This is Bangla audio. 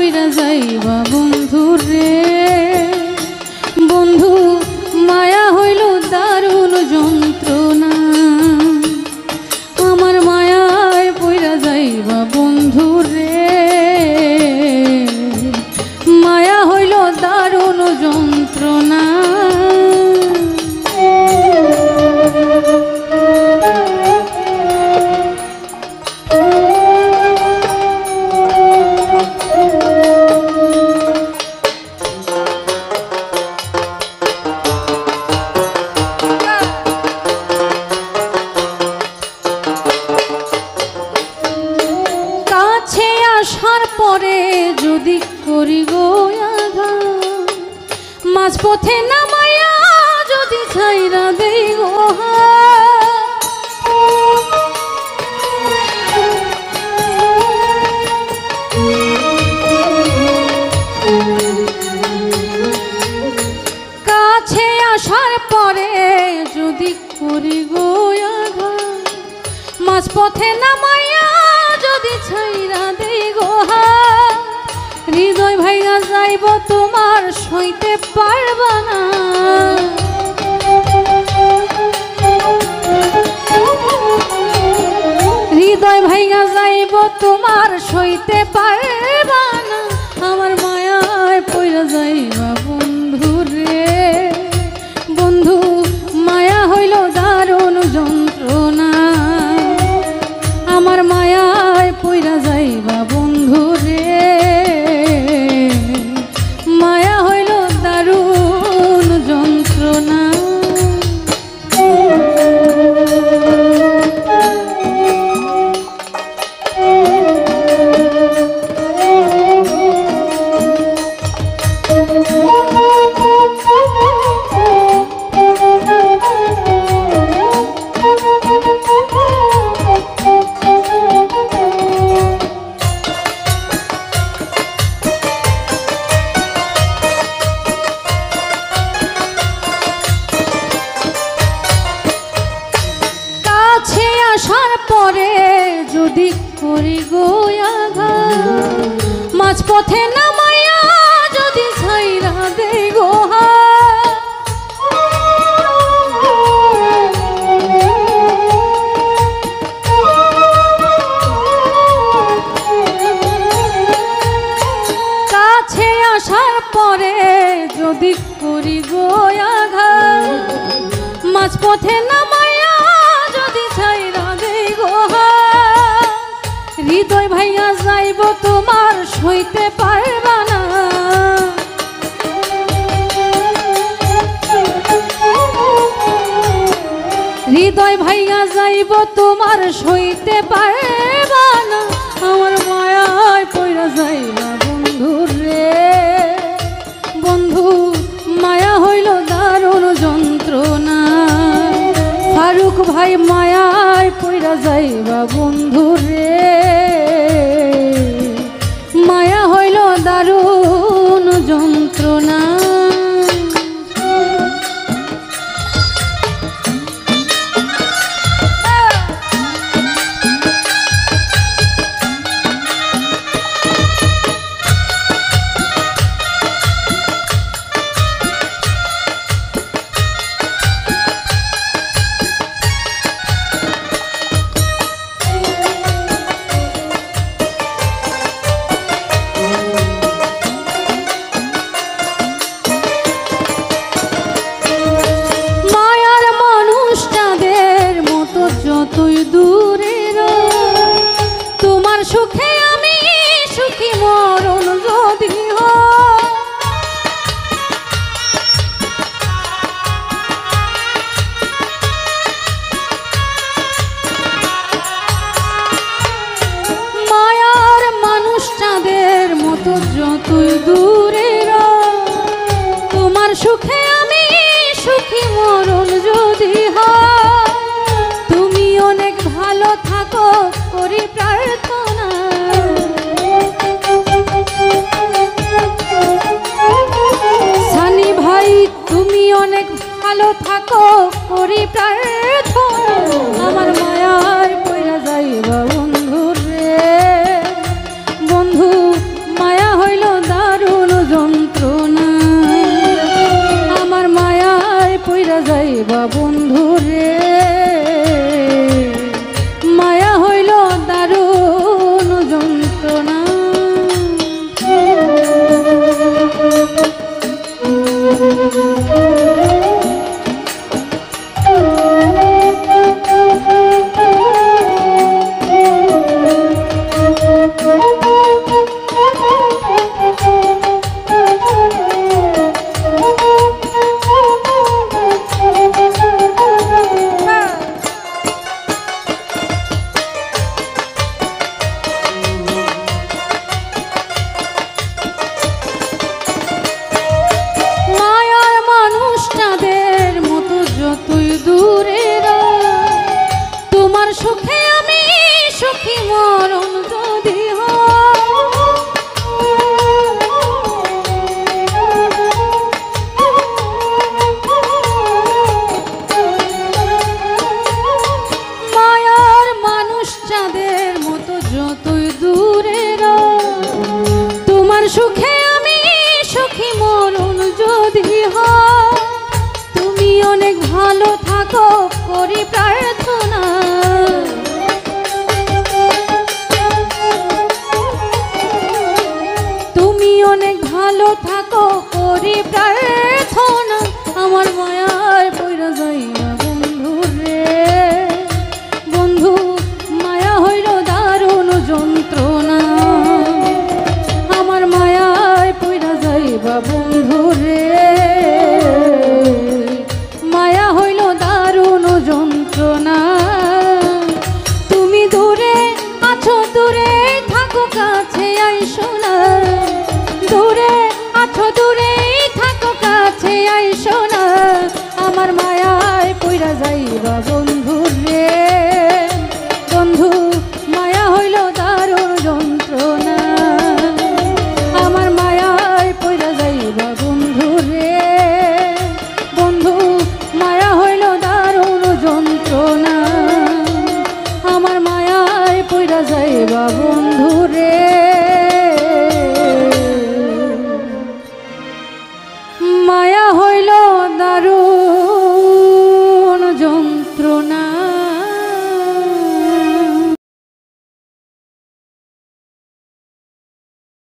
পইরা যাইবা বন্ধু রে, বন্ধু মায়া হইল দারুণ যন্ত্রণা, আমার মায়ায় পইরা যাইবা বন্ধু রে, মায়া হইল দারুণ যন্ত্রণা। আসার পরে যদি করি গো আঘাত, মাঝপথে নামাইয়া যদি ছাইরা দেই গো কাছে আসার পরে যদি করি গো আঘাত, মাঝপথে নামাইয়া যদি ছাইরা দেই গোহা, হৃদয় ভাইয়া যাইব তোমার সইতে পারবা না, হৃদয় ভাইয়া যাইব তোমার সইতে পারবা না, আমার মায়ায় পইরা যাইবা বন্ধু রে, বন্ধু মায়া হইল দারুণ যন্ত্রণা, আমার মায়ায় পইরা যাইবা বন্ধু রে, মায়া হইল দারুণ যন্ত্রণা। আসার পরে যদি করি গো আঘাত, মাঝপথে নামাইয়া যদি ছাইরা দেই গো কাছে আসার পরে যদি করি গো আঘাত, মাঝপথে নামাইয়া যদি ছাইরা দেই গো, হৃদয় ভাইয়া যাইব তোমার সইতে পারবা না, হৃদয় ভাইয়া যাইব তোমার সইতে পারবা না, আমার মায়ায় পইরা যাইবা বন্ধু রে, বন্ধু মায়া হইল দারুণ যন্ত্রণা, ফারুক ভাই মায়ায় পইরা যাইবা বন্ধু রে, মায়া হইল দারুণ যন্ত্রণা। যতই দূরে তোমার সুখে আমি সুখী, মরণ যদি মায়ার মানুষ চাঁদের মতো যতই দূরে তোমার সুখে আমি সুখী, মরণ যদি তুমি অনেক ভালো থাকো করি প্রার্থনা, সানি ভাই তুমি অনেক ভালো থাকো করি প্রার্থনা, আমার মায়ার পইরা যাইবা বন্ধু রে, বন্ধু মায়া হইল বন্ধু রে।